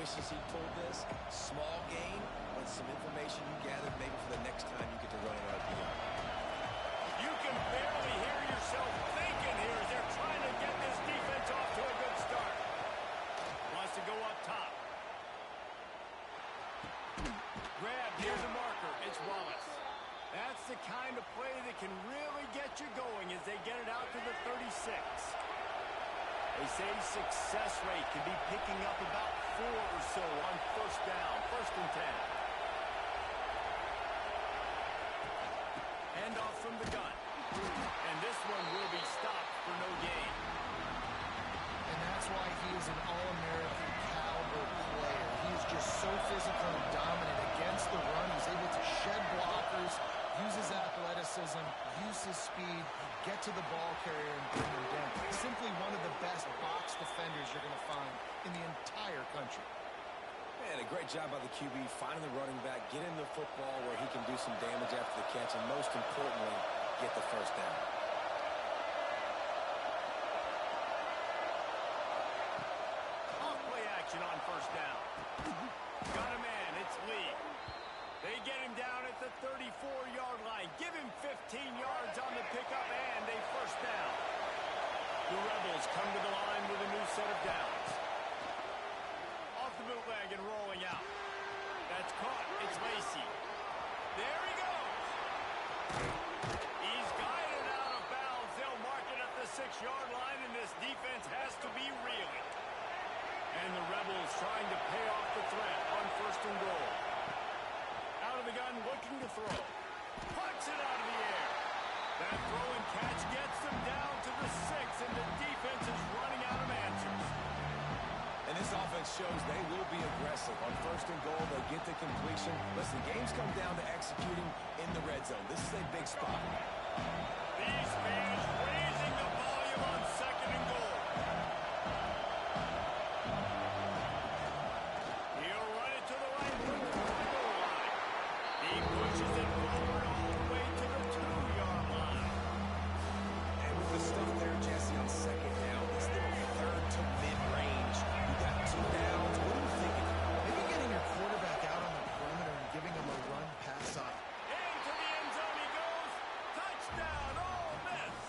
wishes he pulled this. Small gain, but some information you gathered maybe for the next time you get to run an RPO. You can barely hear yourself thinking here as they're trying to get this defense off to a good start. Wants to go up top. Grab near the marker. It's Wallace. That's the kind of play that can really get you going as they get it out to the 36. They say success rate can be picking up about 4 or so on first down, 1st and 10. Hand off from the gun. And this one will be stopped for no gain. And that's why he is an All-American caliber player. He is just so physical and dominant against the run. He's able to shed blockers, use his athleticism, use his speed, get to the ball carrier and bring him down. Simply one of the best box defenders you're going to find in the entire country. Man, a great job by the QB finding the running back, getting the football where he can do some damage after the catch, and most importantly, get the first down. Off-play action on first down. Got a man, it's Lee. They get him down at the 34-yard line. Give him 15 yards on the pickup and a first down. The Rebels come to the line with a new set of downs. Off the bootleg and rolling out. That's caught. It's Lacey. There he goes. He's guided out of bounds. They'll mark it at the 6-yard line, and this defense has to be reeling. And the Rebels trying to pay off the threat on 1st and goal. Out of the gun, looking to throw. Puts it out of the air. That throw and catch gets them down to the 6, and the defense is running out of answers. And this offense shows they will be aggressive. On 1st and goal, they get the completion. Listen, games come down to executing in the red zone. This is a big spot. These fans raising the volume on 2nd and goal. He'll run it to the right from the goal line. He pushes it forward all the way to the 2-yard line. And with the stuff there, Jesse, on 2nd down, this little 3rd to mid-range, you got 2 downs. What are you thinking? Maybe getting your quarterback out on the perimeter and giving him a run pass off. Into the end zone he goes. Touchdown, Ole Miss.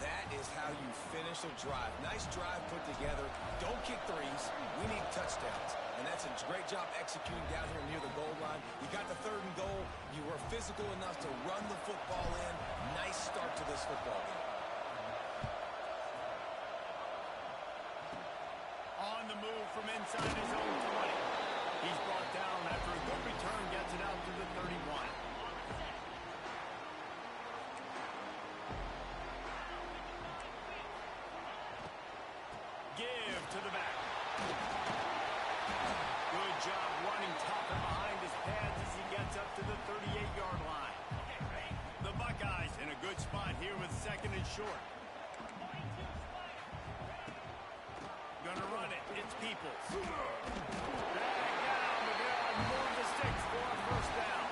That is how you finish a drive. Nice drive put together. Don't kick threes. We need touchdowns. And that's a great job executing down here near the goal line. You got the 3rd and goal. You were physical enough to run the football in. Nice start to this football game. On the move from inside his own 20. He's brought down after a good return, gets it out to the 31. Give to the back. Good job running top and behind his pads as he gets up to the 38-yard line. The Buckeyes in a good spot here with 2nd and short. Gonna run it. It's Peoples. Back down the ground. Move the sticks for a first down.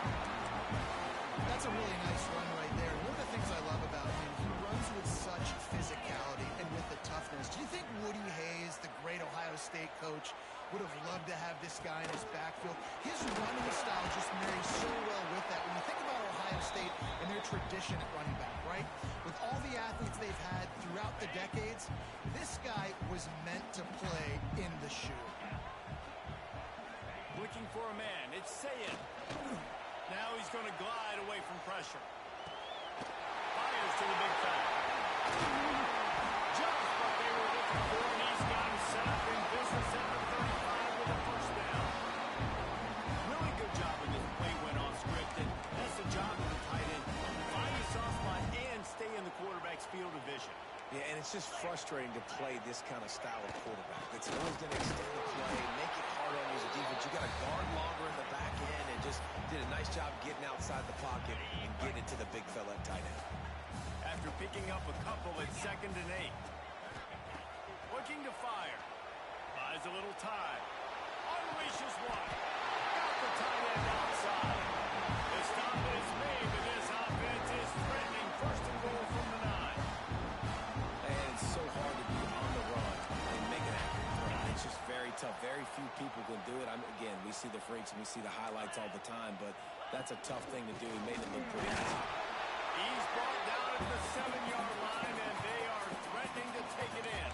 That's a really nice run right there. One of the things I love about him, he runs with such physicality and with the toughness. Do you think Woody Hayes, the great Ohio State coach, would have loved to have this guy in his backfield? His running style just marries so well with that. When you think about Ohio State and their tradition at running back, right? With all the athletes they've had throughout the decades, this guy was meant to play in the shoe. Looking for a man. It's Sayed. Now he's going to glide away from pressure. Fires to the big fella. Just what they were looking for, and he's got him set up in business at the 35 with a first down. Really good job when this play went off script, and that's the job of the tight end. Find a soft spot and stay in the quarterback's field of vision. Yeah, and it's just frustrating to play this kind of style of quarterback. It's always going to extend the play, make it hard on you as a defense. You got to guard longer in the back end and just did a nice job getting outside the pocket and getting it to the big fella at tight end. After picking up a couple at 2nd and 8. Looking to fire. Buys a little time. Unleashes one. Got the tight end outside. The stop is made, but this offense is threatening 1st and goal from the 9. And it's so hard to be on the run and make an accurate throw. It's just very tough freaks and we see the highlights all the time, but that's a tough thing to do. He made it look pretty easy. He's brought down at the 7-yard line, and they are threatening to take it in.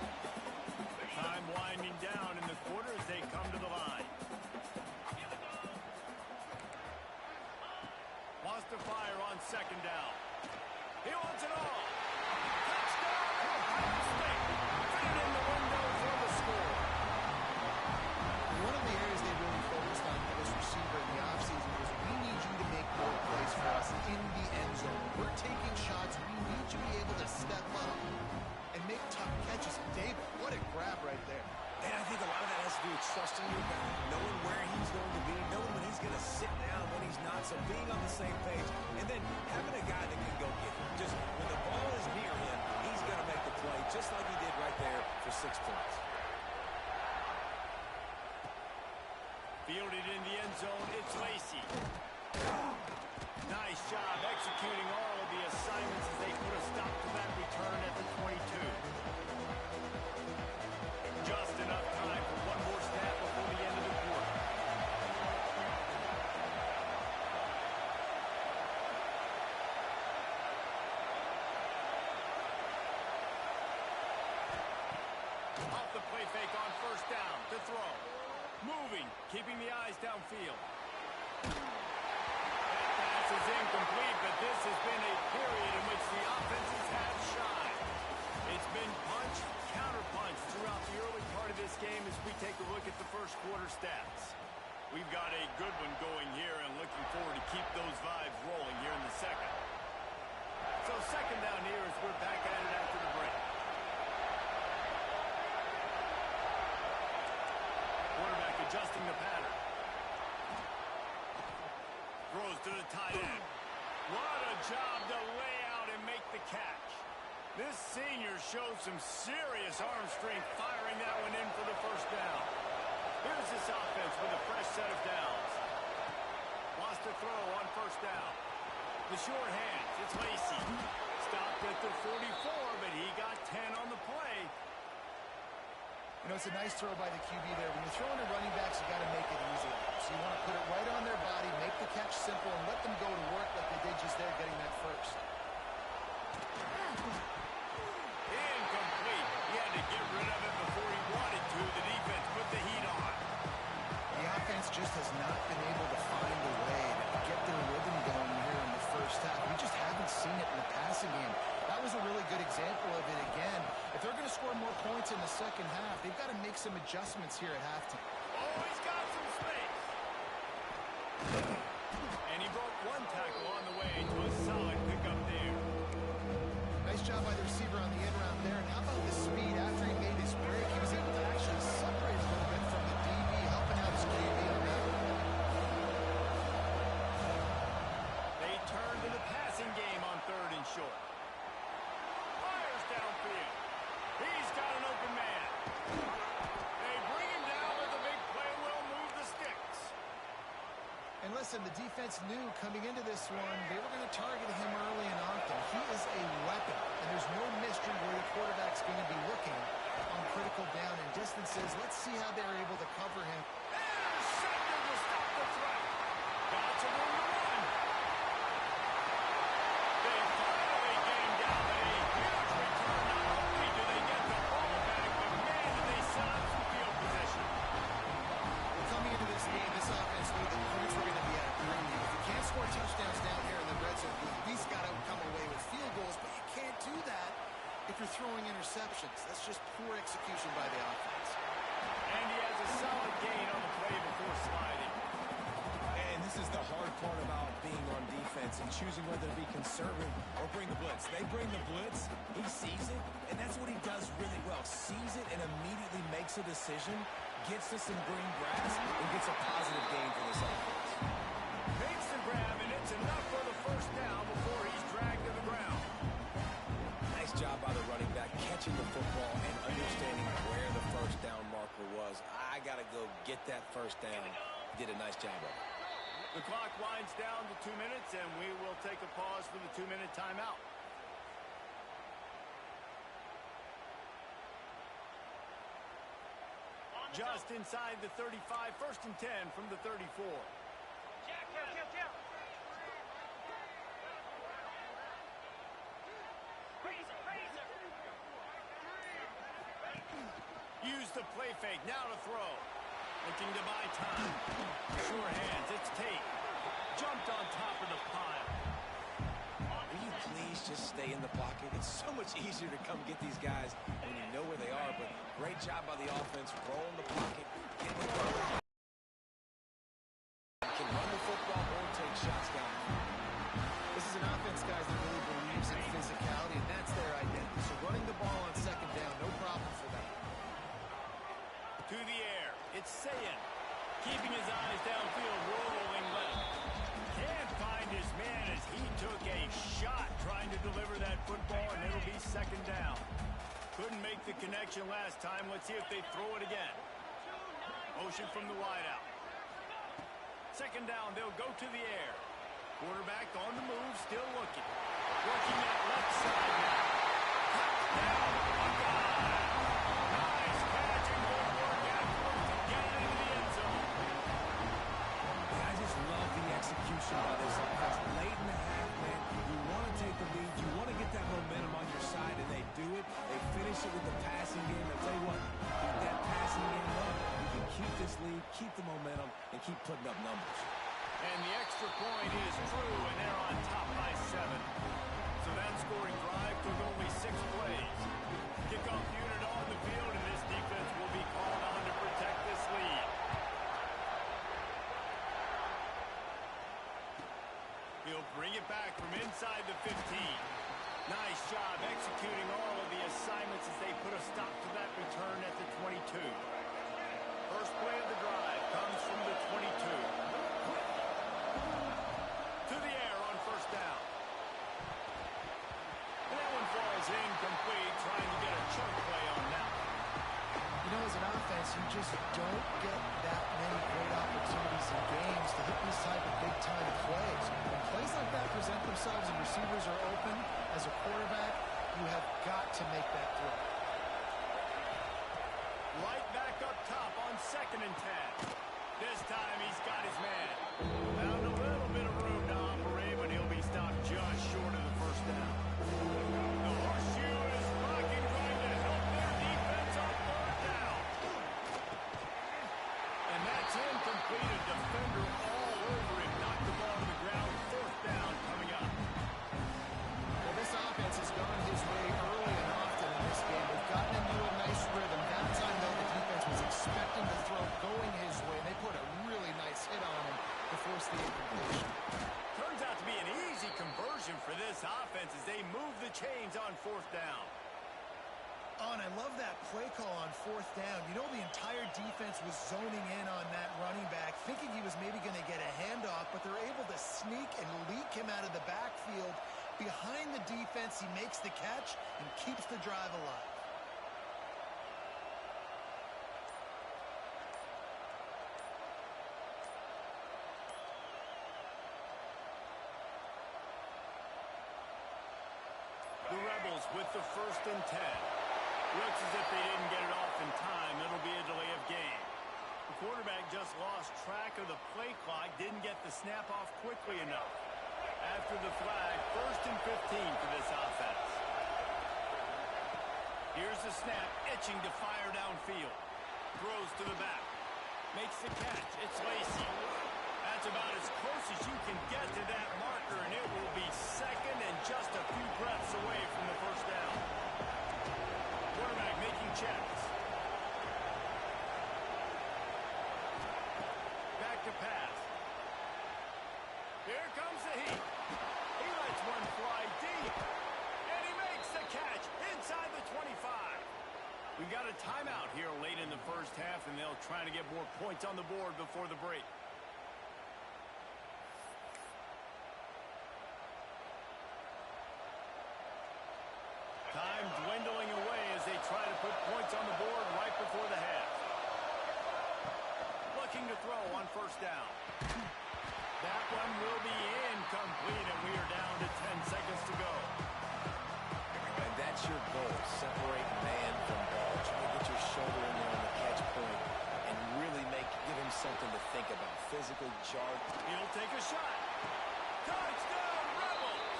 Time winding down in the quarter as they come to the line. Wants to fire on second down. He wants it all. Touchdown, Ohio State. Fit it in the window for the score. One of the areas they really focused on for this receiver in the offseason was we need you to make more plays for us in the end zone. We're taking shots. We need you to be able to step up and make tough catches. David, what a grab right there. And I think a lot of that has to do with trusting your guy, knowing where he's going to be, knowing when he's going to sit down, when he's not, so being on the same page, and then having a guy that can go get him. Just when the ball is near him, he's going to make the play, just like he did right there for 6 points. Fielded in the end zone, it's Lacey. Nice job executing all of the assignments as they put a stop to that return at the 22. Just enough time for one more snap before the end of the quarter. Off the play fake on first down to throw. Moving, keeping the eyes downfield. That pass is incomplete, but this has been a period in which the offenses have shined. It's been punch, counter-punch throughout the early part of this game as we take a look at the first quarter stats. We've got a good one going here and looking forward to keep those vibes rolling here in the second. So second down here as we're back at it after the break. Quarterback adjusting the pattern. Throws to the tight end. What a job to lay out and make the catch. This senior shows some serious arm strength firing that one in for the first down. Here's this offense with a fresh set of downs. Wants to throw on first down. The short hands, it's Lacey. Stopped at the 44, but he got 10 on the play. You know, it's a nice throw by the QB there. When you're throwing to running backs, you got to make it easy. So you want to put it right on their body, make the catch simple, and let them go to work like they did just there getting that first. Incomplete. He had to get rid of it before he wanted to. The defense put the heat on. The offense just has not been able to find a way to get their rhythm going here in the first half. We just haven't seen it in the passing game. That was a really good example of it again. If they're going to score more points in the second half, they've got to make some adjustments here at halftime. Oh, he's got some space. And he broke one tackle on the way to a solid pickup there. Nice job by the receiver on the end round there. And how about the speed after he made his break? He was able to actually separate a little bit from the DB, helping out his QB on that one. They turn to the passing game on third and short. Fires downfield. He's got an open man. They bring him down with a big play. Will move the sticks. And listen, the defense knew coming into this one, they were going to target him early and often. He is a weapon, and there's no mystery where the quarterback's going to be looking on critical down and distances. Let's see how they're able to cover him. Intercepted to stop the threat. Got some room to run. They finally get him down, but a huge return. Not only do they get the ball back, but man, do they set up some field position. Coming into this game, this offense knew that points were going to be at a premium. If you can't score touchdowns down here in the red zone, you at least got to come away with field goals, but you can't do that if you're throwing interceptions. That's just poor execution by the offense. And he has a solid gain on the play before sliding. And this is the hard part about being on defense and choosing whether to be conservative or bring the blitz. They bring the blitz, he sees it, and that's what he does really well. Sees it and immediately makes a decision, gets to some green grass, and gets a positive gain for this offense. Makes the grab, and it's enough for the first down before he's dragged to the ground. Nice job by the running back, catching the football and understanding where the first down marker was. I got to go get that first down. He did a nice job of it. The clock winds down to 2 minutes, and we will take a pause for the 2-minute timeout. On Just inside the 35, 1st and 10 from the 34. Use the play fake, now to throw. Looking to buy time. Sure hands, it's Tate. Jumped on top of the pile. Will you please just stay in the pocket? It's so much easier to come get these guys when you know where they are, but great job by the offense, rolling the pocket, getting the cover. Can run the football or take shots down. This is an offense, guys, that really believes in physicality, and that's their identity. So running the ball on 2nd down, no problem for them. To the air, it's Sayin. Keeping his eyes downfield, rolling left. Can't find his man as he took a shot trying to deliver that football, and it'll be 2nd down. Couldn't make the connection last time. Let's see if they throw it again. Motion from the wideout. 2nd down, they'll go to the air. Quarterback on the move, still looking. Working that left side now. Touchdown, Buckeye! Nice catch and good work afterwards to get it into the end zone. I just love the execution by this offense. Late in the half, man, you want to take the lead. You want to get that momentum on your side, and they do it. They finish it with the passing game. I'll tell you what, keep that passing game up. You can keep this lead, keep the momentum, and keep putting up numbers. And the extra point is true, and they're on top by 7. So that scoring drive took only 6 plays. Kickoff unit on the field, and this defense will be called on to protect this lead. He'll bring it back from inside the 15. Nice job executing all of the assignments as they put a stop to that return at the 22. First play of the drive comes from the 22. To the air on 1st down. And that one falls incomplete, trying to get a chunk play on that. You know, as an offense, you just don't get that many great opportunities in games to hit these type of big-time plays. When plays like that present themselves and receivers are open, as a quarterback, you have got to make that throw. Right back up top on 2nd and 10. This time he's got his man. Found a little bit of room to operate, but he'll be stopped just short of the 1st down. The horseshoe is rocking, trying to help their defense on 3rd down. And that's incomplete. A defender all over him. Knocked the ball to the ground. 4th down coming up. Well, this offense has gone his way early and often in this game. They've gotten into a nice rhythm. That time, though, the defense was expecting the throw going his way. They put a really nice hit on him to force the incompletion. Turns out to be an easy conversion for this offense as they move the chains on 4th down. Oh, and I love that play call on 4th down. You know, the entire defense was zoning in on that running back, thinking he was maybe going to get a handoff, but they're able to sneak and leak him out of the backfield. Behind the defense, he makes the catch and keeps the drive alive. The Rebels with the 1st and 10. Looks as if they didn't get it off in time. It'll be a delay of game. The quarterback just lost track of the play clock, didn't get the snap off quickly enough. After the flag, 1st and 15 for this offense. Here's the snap, itching to fire downfield. Throws to the back. Makes the catch. It's Lacey. That's about as close as you can get to that marker, and it will be 2nd and just a few breaths away from the 1st down. Quarterback making checks. Back to pass. Here comes the heat. He lets one fly deep. And he makes the catch inside the 25. We've got a timeout here late in the 1st half, and they'll try to get more points on the board before the break. Time dwindling away as they try to put points on the board right before the half. Looking to throw on 1st down. That one will be incomplete, and we are down to 10 seconds to go. And that that's your goal. Separate man from ball. Try to get your shoulder in there on the catch point and really give him something to think about. Physically jarred. He'll take a shot. Touchdown, Rebels!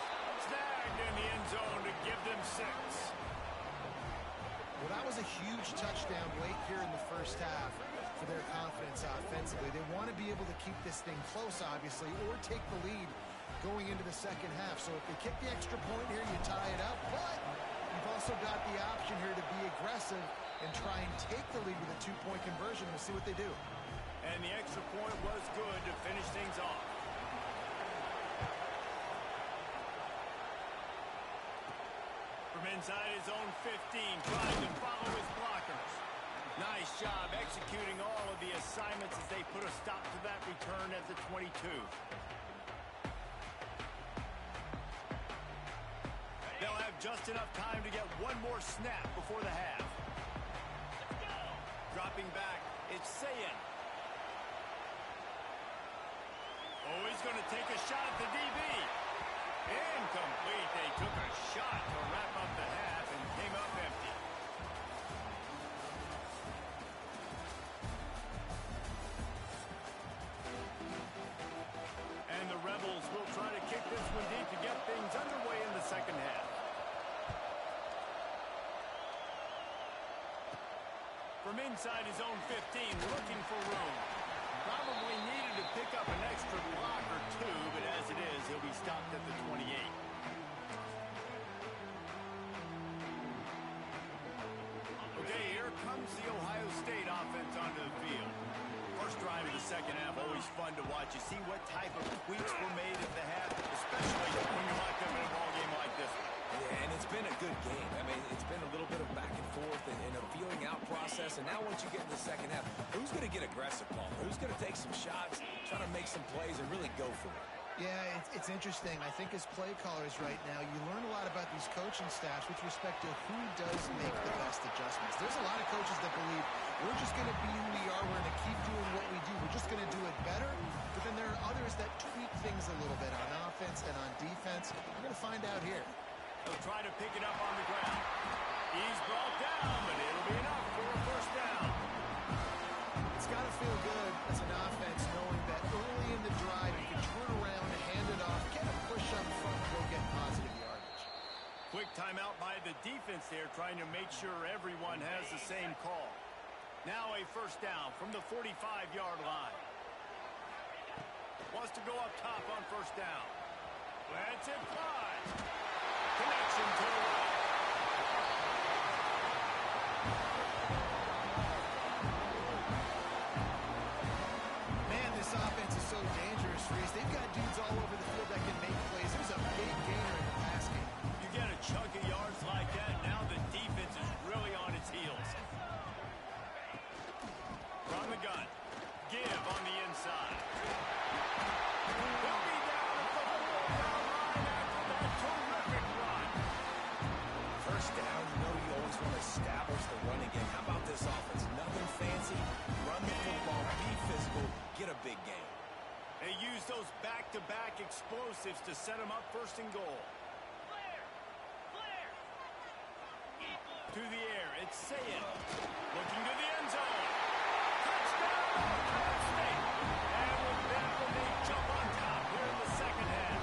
Snagged in the end zone to give them 6. Well, that was a huge touchdown late here in the first half for their confidence offensively. They want to be able to keep this thing close, obviously, or take the lead going into the second half. So if they kick the extra point here, you tie it up. But you've also got the option here to be aggressive and try and take the lead with a 2-point conversion. We'll see what they do. And the extra point was good to finish things off. From inside his own 15, trying to follow his blockers. Nice job executing all of the assignments as they put a stop to that return at the 22. They'll have just enough time to get one more snap before the half. Dropping back, it's Sayin. Oh, he's going to take a shot at the DB. Incomplete. They took a shot to wrap up the half and came up empty. And the Rebels will try to kick this one deep to get things underway in the second half. From inside his own 15, looking for room. Probably needed to pick up an extra block or 2, but as it is, he'll be stopped at the 28. Okay, here comes the Ohio State offense onto the field. First drive of the second half, always fun to watch. You see what type of tweaks were made at the half, especially when you lock them in a ball game like this one. Yeah, and it's been a good game. I mean, it's been a little bit of back and forth and a feeling out process. And now once you get in the second half, who's going to get aggressive, Paul? Who's going to take some shots, try to make some plays, and really go for it? Yeah, it's interesting. I think as play callers right now, you learn a lot about these coaching staffs with respect to who does make the best adjustments. There's a lot of coaches that believe we're just going to be who we are. We're going to keep doing what we do. We're just going to do it better. But then there are others that tweak things a little bit on offense and on defense. We're going to find out here. He'll try to pick it up on the ground. He's brought down, but it'll be enough for a first down. It's got to feel good as an offense knowing that early in the drive you can turn around, hand it off, get a push up front, and go get positive yardage. Quick timeout by the defense there, trying to make sure everyone has the same call. Now a first down from the 45-yard line. Wants to go up top on first down. Let's it fly. Connection to the right. Man, this offense is so dangerous, Reese. They've got dudes all over the field that can make plays. There's a big gainer in the pass game. You get a chunk of yards like that, now the defense is really on its heels. From the gun. Give on the inside. He'll be down at the 4-yard line after that terrific run. First down, you know you always want to establish the running game. How about this offense? Nothing fancy. Run the football, be physical, get a big game. They use those back-to-back explosives to set them up first and goal. To the air, it's Sayin. Looking to the end zone. Touchdown, Ohio State. And with that one, they jump on top here in the second half.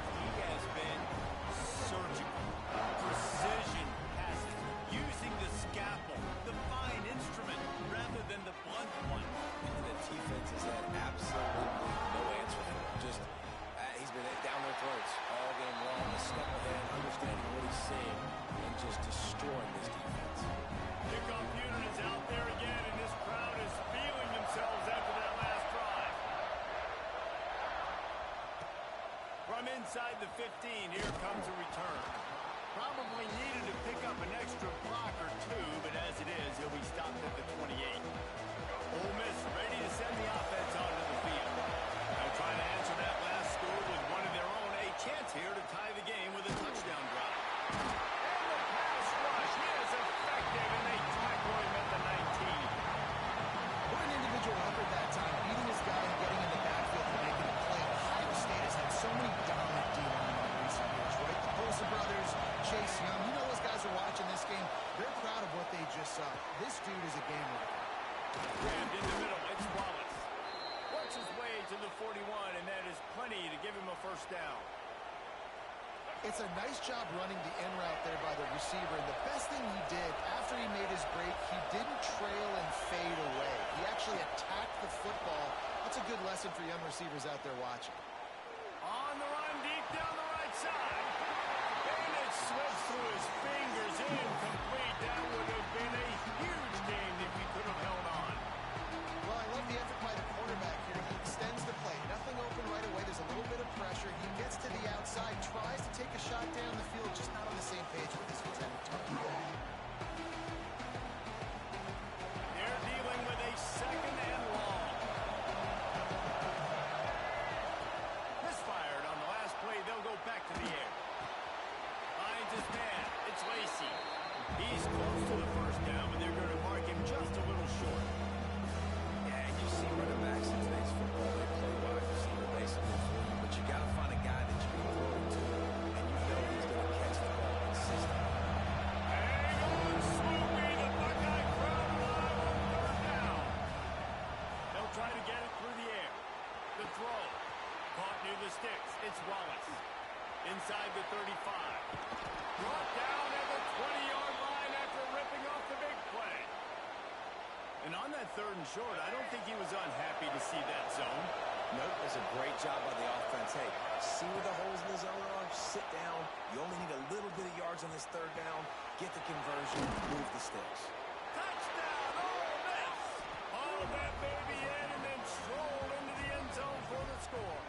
He has been surgical, precision passing, using the scalpel, the fine instrument, rather than the blunt one. And the defense has had absolutely no answer for him. Just, he's been down their throats all game long. A step ahead, understanding what he's seeing, and just destroying this defense. Kickoff unit is out there again, and this crowd is feeling themselves after that last drive. From inside the 15, here comes a return. Probably needed to pick up an extra block or 2, but as it is, he'll be stopped at the 28. Ole Miss ready to send the offense onto the field. They'll try to answer that last score with one of their own. A chance here to tie the game with a touchdown drive. And the pass rush is effective, and they tackle him at the 19. What an individual effort that time, beating his guy and getting in the backfield and making a play. Ohio State has had so many dominant D-linemen in recent years, right? The Bosa brothers, Chase to the 41, and that is plenty to give him a first down. It's a nice job running the in route there by the receiver, and the best thing he did after he made his break, he didn't trail and fade away. He actually attacked the football. That's a good lesson for young receivers out there watching. On the run, deep down the right side. And it slips through his fingers, incomplete. That would have been a huge gain if he could have held on. Well, I love the effort by the quarterback here. He extends the play. Nothing open right away. There's a little bit of pressure. He gets to the outside, tries to take a shot down the field, just not on the same page with his intended target. They're dealing with a second and long. Misfired on the last play. They'll go back to the air. Finds his man. It's Lacey. He's close to the first down, but they're going to mark him just a little short. Yeah, you see running backs in today's football, they play wide receiver basically for you, but you got to find a guy that you can throw it to, and you know he's going to catch the ball consistently. Hang on, Swoopy, the Buckeye crowd alive on third down. They'll try to get it through the air. The throw. Caught near the sticks. It's Wallace. Inside the 35. Brought down at the 20-yard line after ripping off the big play. And on that third and short, I don't think he was unhappy to see that zone. Nope, it was a great job by the offense. Hey, see where the holes in the zone are? Sit down. You only need a little bit of yards on this third down. Get the conversion. Move the sticks. Touchdown, Ole Miss! Haul that baby in and then stroll into the end zone for the score.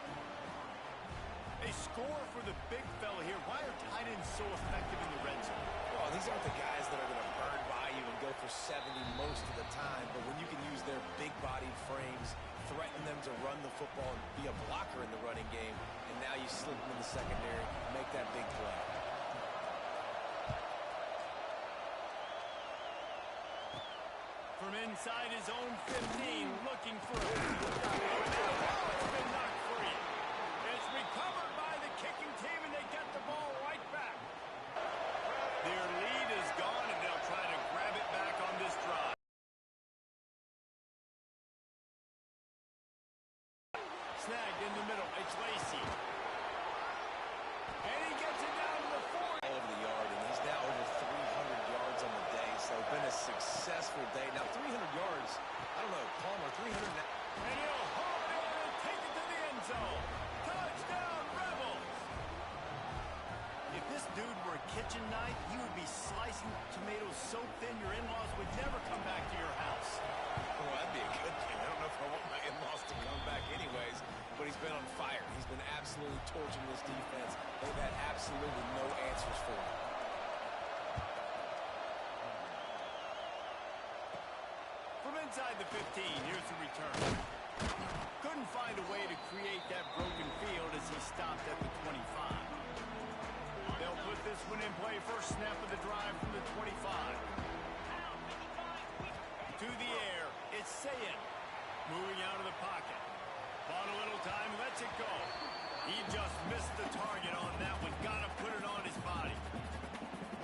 A score for the big fella here. Why are tight ends so effective in the red zone? Well, these aren't the guys that are going to burn by you and go for 70 most of the time, but when you can use their big-bodied frames, threaten them to run the football and be a blocker in the running game, and now you slip them in the secondary, make that big play. From inside his own 15, looking for a it's been knocked free. It's recovered by the kicking team, and they get the ball right back. Their lead is gone, and they'll try to grab it back on this drive. Snagged in the middle. It's Lacey. And he gets it down to the 40. All over the yard, and he's now over 300 yards on the day, so it's been a successful day. Now, 300 yards, I don't know, Palmer, 300 now. And he'll haul it in and take it to the end zone. Touchdown, Rebels! If this dude were a kitchen knife, he would be slicing tomatoes so thin your in-laws would never come back to your house. Well, that'd be a good thing. I don't know if I want my in-laws to come back anyways, but he's been on fire. He's been absolutely torching this defense. They've had absolutely no answers for him. From inside the 15, here's the return. Couldn't find a way to create that broken field as he stopped at the 25. They'll put this one in play. First snap of the drive from the 25. To the air, it's Sayin. Moving out of the pocket. Bought a little time, lets it go. He just missed the target on that one. Got to put it on his body.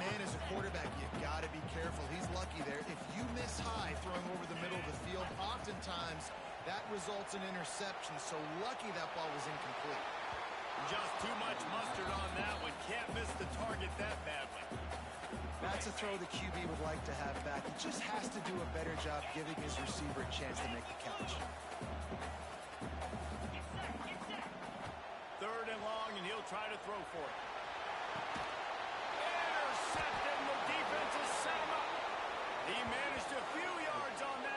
Man, as a quarterback, you got to be careful. He's lucky there. If you miss high throwing over the middle of the field, oftentimes that results in interception. So lucky that ball was incomplete. Just too much mustard on that one. Can't miss the target that badly. That's a throw the QB would like to have back. He just has to do a better job giving his receiver a chance to make the catch. Third and long, and he'll try to throw for it. Intercepted, and the defense has set him up. He managed a few yards on that.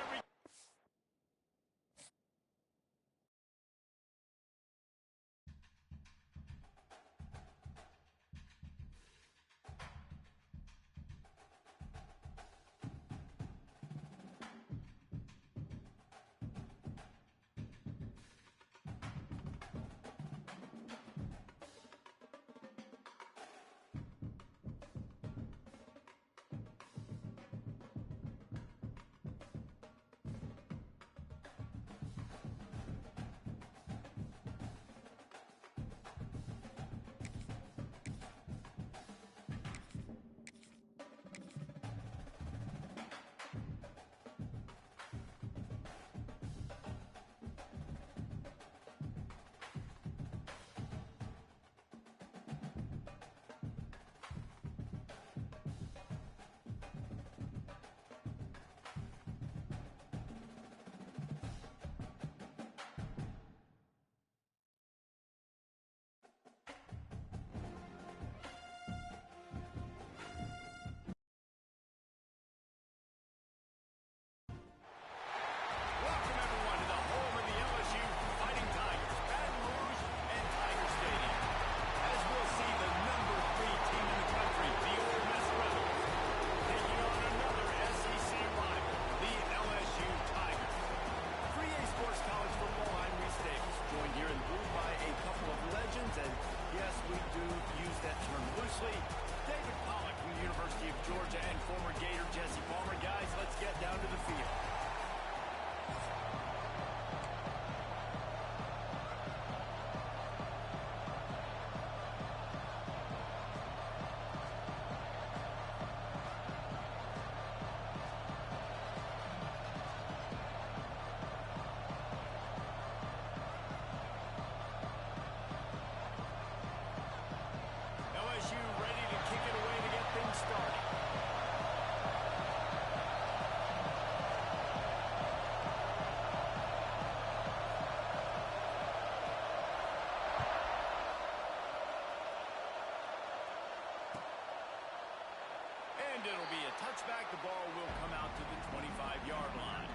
it'll be a touchback. The ball will come out to the 25-yard line.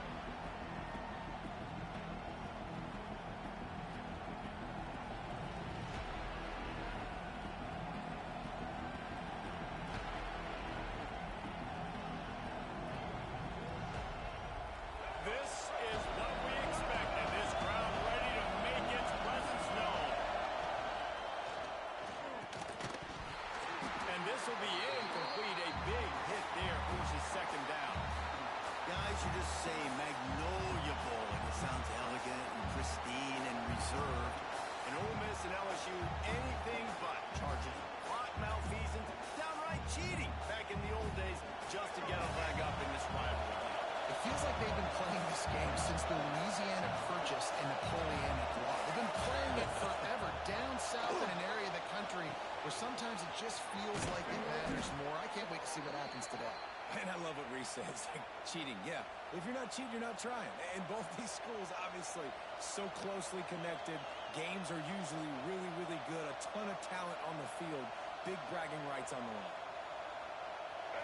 This is what we expected. This crowd ready to make its presence known. And this will be incomplete. A big hit there pushes second down. Guys, you just say Magnolia Bowl, and it sounds elegant and pristine and reserved. And Ole Miss and LSU, anything but charges. Plot malfeasance, downright cheating back in the old days just to get a leg up in this rivalry. It feels like they've been playing this game since the Louisiana Purchase and Napoleonic War. They've been playing it forever down south in an area of the country where sometimes it just feels like it matters more. I can't wait to see what happens today. And I love what Reese says, like, cheating. Yeah, if you're not cheating, you're not trying. And both these schools, obviously, so closely connected. Games are usually really, really good. A ton of talent on the field. Big bragging rights on the line.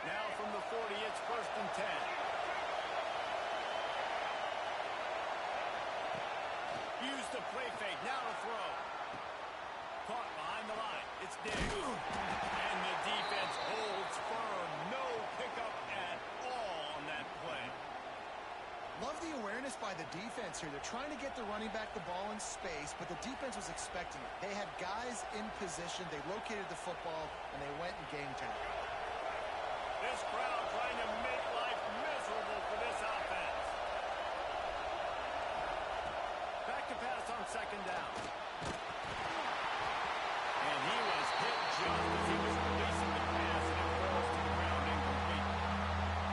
Now from the 40, it's 1st and 10. Use the play fake. Now to throw. Caught behind the line. It's Diggs. And the defense holds firm. No pickup at all on that play. Love the awareness by the defense here. They're trying to get the running back the ball in space, but the defense was expecting it. They had guys in position. They located the football, and they went and game tagged. This crowd trying to make life miserable for this offense. Back to pass on second down. And he was hit just as he was releasing the pass, and it falls to the ground incomplete.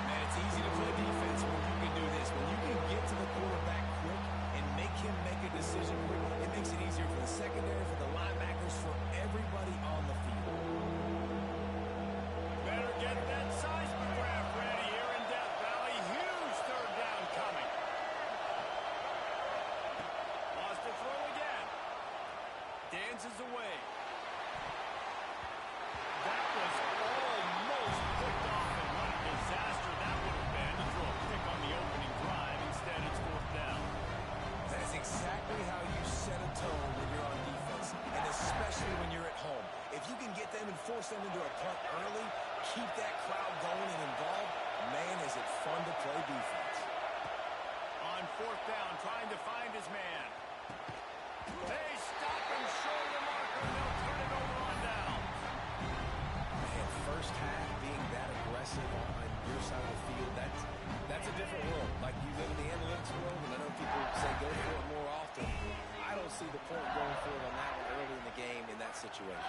Man, it's easy to play defense when you can do this. When you can get to the quarterback quick and make him make a decision quick, it makes it easier for the secondary, for the linebackers, for everybody on the field. Better get that seismograph ready here in Death Valley. Huge third down coming. Lost to throw again. Dances away. That was almost picked off, and what a disaster that would have been to throw a pick on the opening drive. Instead, it's 4th down. That is exactly how you set a tone when you're on defense, and especially when you're at home. If you can get them and force them into a punt early, keep that crowd going and involved, man, is it fun to play defense. On 4th down, trying to find his man. They stop him short of the marker, and they'll turn it over on down. Man, first half being that aggressive on your side of the field, that's a different world. Like, you live in the analytics world, and I know people say go for it more often. I don't see the point going for it on that one early in the game in that situation.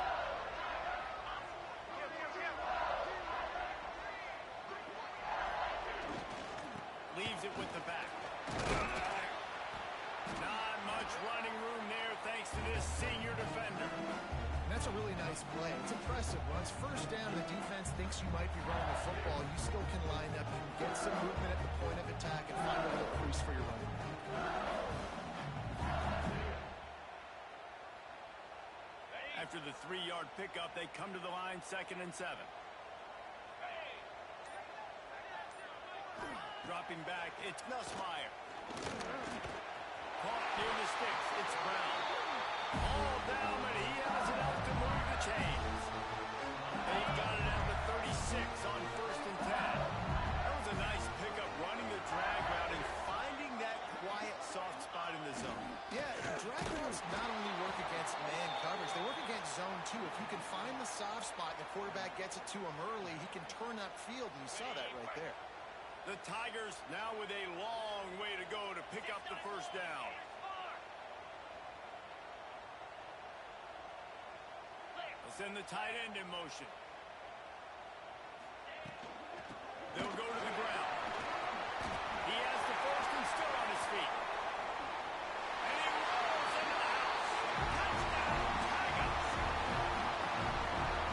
Leaves it with the back. Not much running room there thanks to this senior defender. And that's a really nice play. It's impressive. When it's first down, the defense thinks you might be running the football. You still can line up. You can get some movement at the point of attack and find a little crease for your running back. After the 3-yard pickup, they come to the line 2nd and 7. Dropping back, it's Nussmeier. Caught near the sticks, it's Brown. All down, but he has enough to move the chains. They got it at the 36 on 1st and 10. That was a nice pickup, running the drag route and finding that quiet, soft spot in the zone. Yeah, drag routes not only work against man coverage, they work against zone too. If you can find the soft spot and the quarterback gets it to him early, he can turn upfield, and you saw that right there. The Tigers now with a long way to go to pick up the first down. They'll send the tight end in motion. They'll go to the ground. He has the first and still on his feet. And he rolls into the house. Touchdown, Tigers.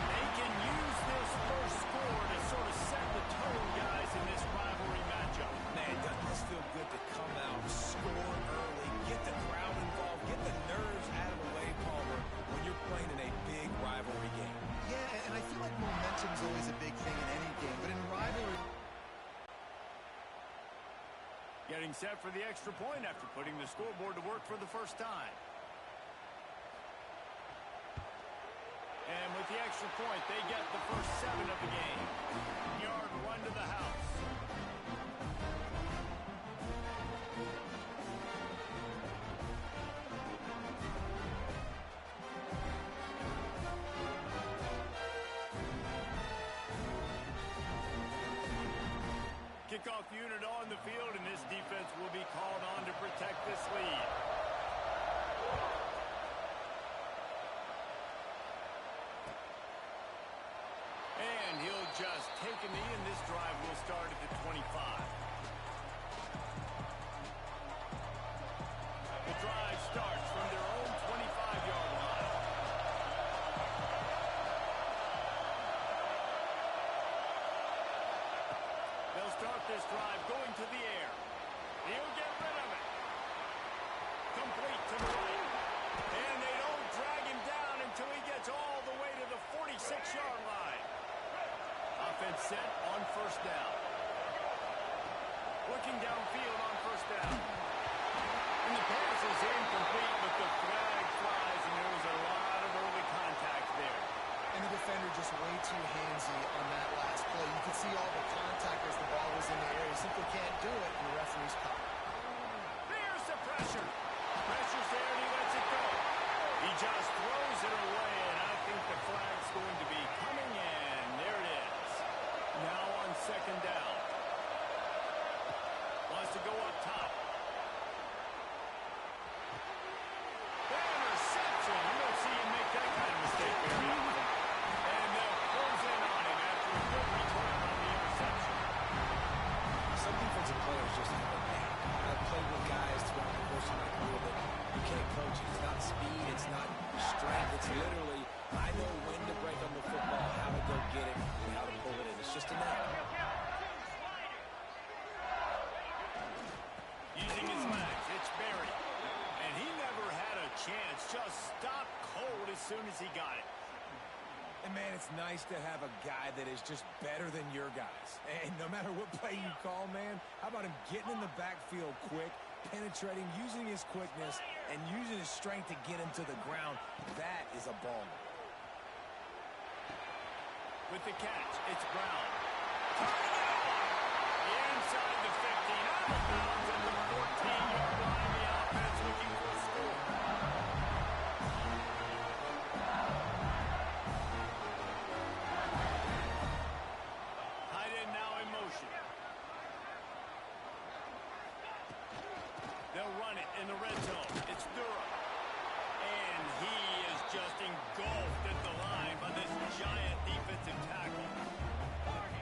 They can use this first score to sort of set the tone, guys, in this rivalry matchup. Man, doesn't this feel good to come out, score early, get the crowd involved, get the nerves out of the way, Palmer, when you're playing in a big rivalry game? Yeah, and I feel like set for the extra point after putting the scoreboard to work for the first time. And with the extra point, they get the first 7 of the game. Yard run to the house. Kickoff unit on the field, and this defense will be called on to protect this lead. And he'll just take a knee, and this drive will start at the 25. The drive starts from their own 25-yard line. They'll start this drive going to the air. He'll get rid of it. Complete to the right. And they don't drag him down until he gets all the way to the 46-yard line. Offense set on first down. Looking downfield on first down. And the pass is incomplete, but the flag flies, and there was a lot of early contact there. And the defender just way too handsy on that last play. You could see all the contact as the ball was in the air. He simply can't do it, and the referee's caught. There's the pressure. Pressure's there, and he lets it go. He just throws it away, and I think the flag's going to be coming in. There it is. Now on second down. Wants to go up top. Interception. You don't see him make that kind of mistake very often. And they'll close in on him after a good return on the interception. Some defensive players just have a knack. I've played with guys throughout the course of my career that you can't coach it. It's not speed, it's not strength. It's literally, I know when to break on the football, how to go get it, and how to pull it in. It's just a knack. Using his legs, it's Barry. And he never had a chance. Just stopped cold as soon as he got it. And, man, it's nice to have a guy that is just better than your guys. And no matter what play you call, man, how about him getting in the backfield quick, penetrating, using his quickness, and using his strength to get him to the ground? That is a ball. With the catch, it's Brown. Inside the 15, out of bounds at the 14-yard line. The offense looking for a score. Tight end now in motion. They'll run it in the red zone. It's Durham. And he is just engulfed at the line by this giant defensive tackle.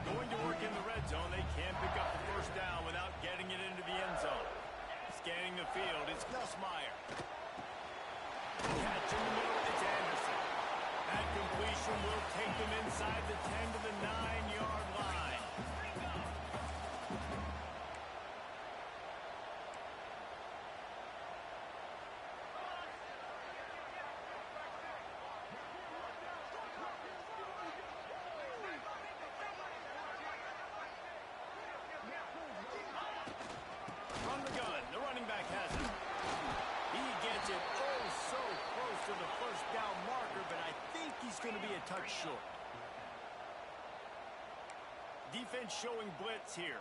Going to work in the red zone, they can't pick up the first down without getting it into the end zone. Scanning the field, it's Nussmeier. Catch in the middle, it's Anderson. That completion will take them inside the 10 to the 9-yard line. From the gun, the running back has it. He gets it oh so close to the first down marker, but I think he's going to be a touch short. Defense showing blitz here.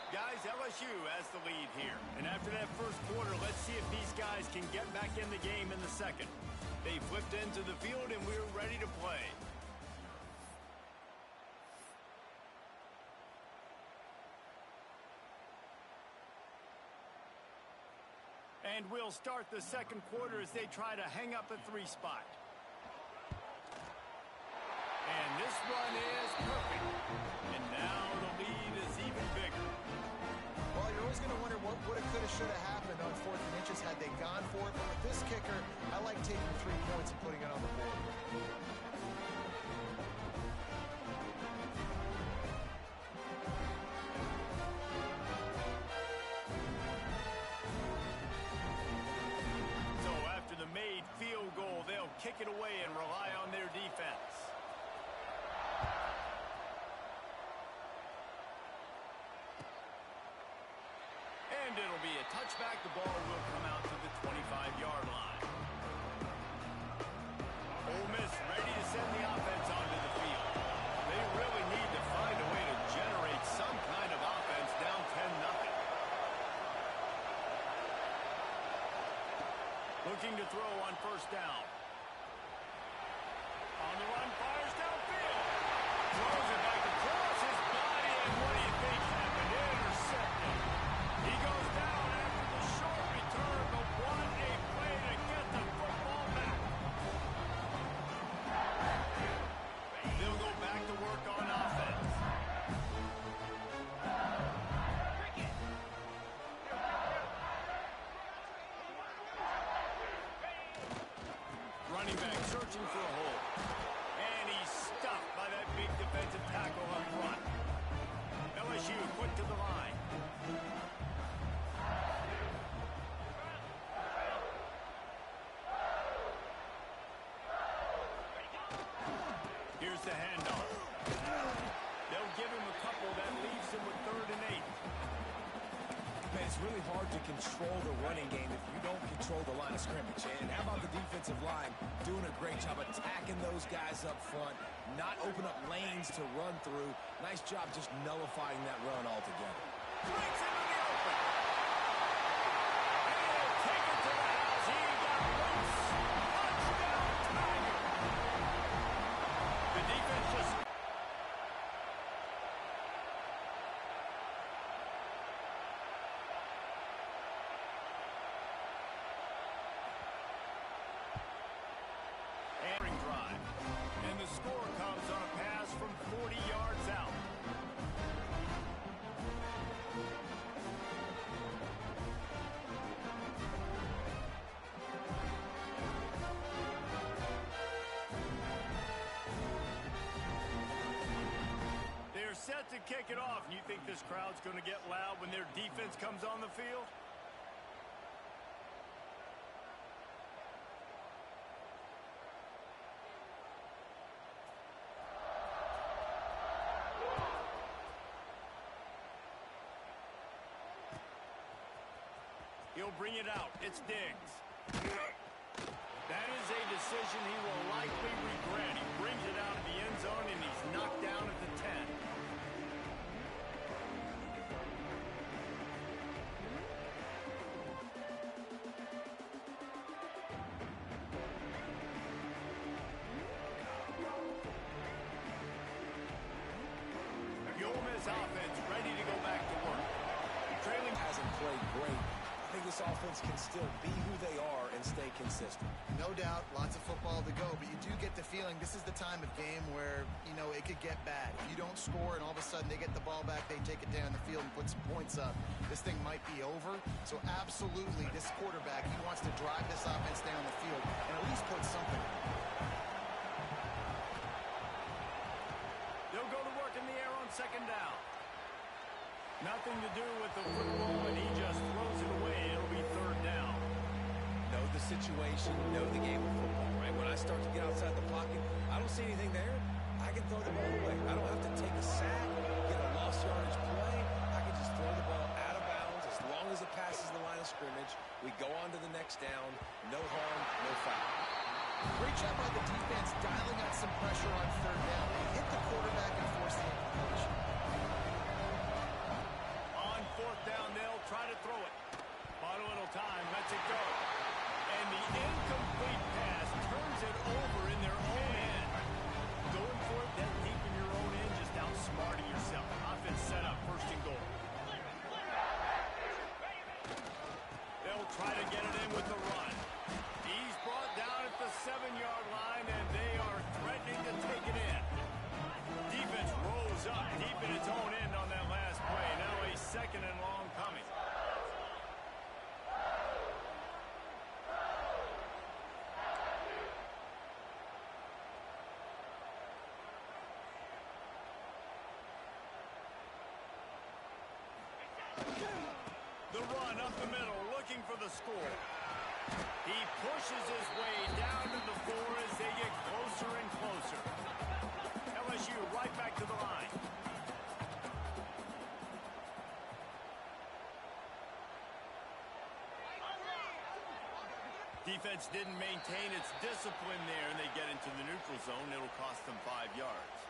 Guys, LSU has the lead here. And after that first quarter, let's see if these guys can get back in the game in the second. They flipped into the field, and we're ready to play. And we'll start the second quarter as they try to hang up a 3 spot. And this run is perfect. And now the lead is even bigger. Well, you're always going to wonder what would have, could have, should have happened on 4th and inches had they gone for it. But with this kicker, I like taking 3 points and putting it on the board. So after the made field goal, they'll kick it away and rely on their defense. it'll be a touchback. The ball will come out to the 25-yard line. Ole Miss ready to send the offense onto the field. They really need to find a way to generate some kind of offense down 10-0. Looking to throw on first down. On the run, fires downfield. Throws it back across his body, and what do you think happened? Intercepted. He goes down after the short return, but what a play to get the football back. They'll go back to work on offense. Running back searching for a hole. And he's stuffed by that big defensive tackle up front. LSU quick to the line. Here's the handoff. They'll give him a couple. That leaves him with 3rd and 8. Man, it's really hard to control the running game if you don't control the line of scrimmage. And how about the defensive line doing a great job attacking those guys up front, not open up lanes to run through. Nice job just nullifying that run altogether. Breaks into the open. And he'll take it to the house. He got loose. Touchdown, Tiger. The defense just... drive. And the score comes on a pass from 40 yards out. They're set to kick it off. You think this crowd's going to get loud when their defense comes on the field? He'll bring it out. It's Diggs. That is a decision he will likely regret. He brings it out of the end zone, and he's knocked down at the 10. The Ole Miss offense ready to go back to work. Trailing Hasn't played great. I think this offense can still be who they are and stay consistent. No doubt, lots of football to go, but you do get the feeling this is the time of game where, you know, it could get bad. If you don't score and all of a sudden they get the ball back, they take it down the field and put some points up, this thing might be over. So absolutely, this quarterback, he wants to drive this offense down the field and at least put something. They'll go to work in the air on second down. Nothing to do with the football, and he just throws it away. It'll be 3rd down. Know the situation, know the game of football, right? When I start to get outside the pocket, I don't see anything there. I can throw the ball away. I don't have to take a sack, get a lost yardage play. I can just throw the ball out of bounds as long as it passes the line of scrimmage. We go on to the next down. No harm, no foul. Great job by the defense dialing out some pressure on 3rd down. They hit the quarterback and force the incompletion. On 4th down, they'll try to throw it. Bought a little time, lets it go. And the incomplete pass turns it over in their own end. Going for it that deep in your own end, just outsmarting yourself. Offense set up, 1st and goal. They'll try to get it in with the run. He's brought down at the 7-yard line, and they are threatening to take it in. Defense rose up deep in its own end on that last play. Now a 2nd and long coming. The run up the middle, looking for the score. He pushes his way down to the 4 as they get closer and closer. LSU right back to the line. Defense didn't maintain its discipline there, and they get into the neutral zone. It'll cost them 5 yards.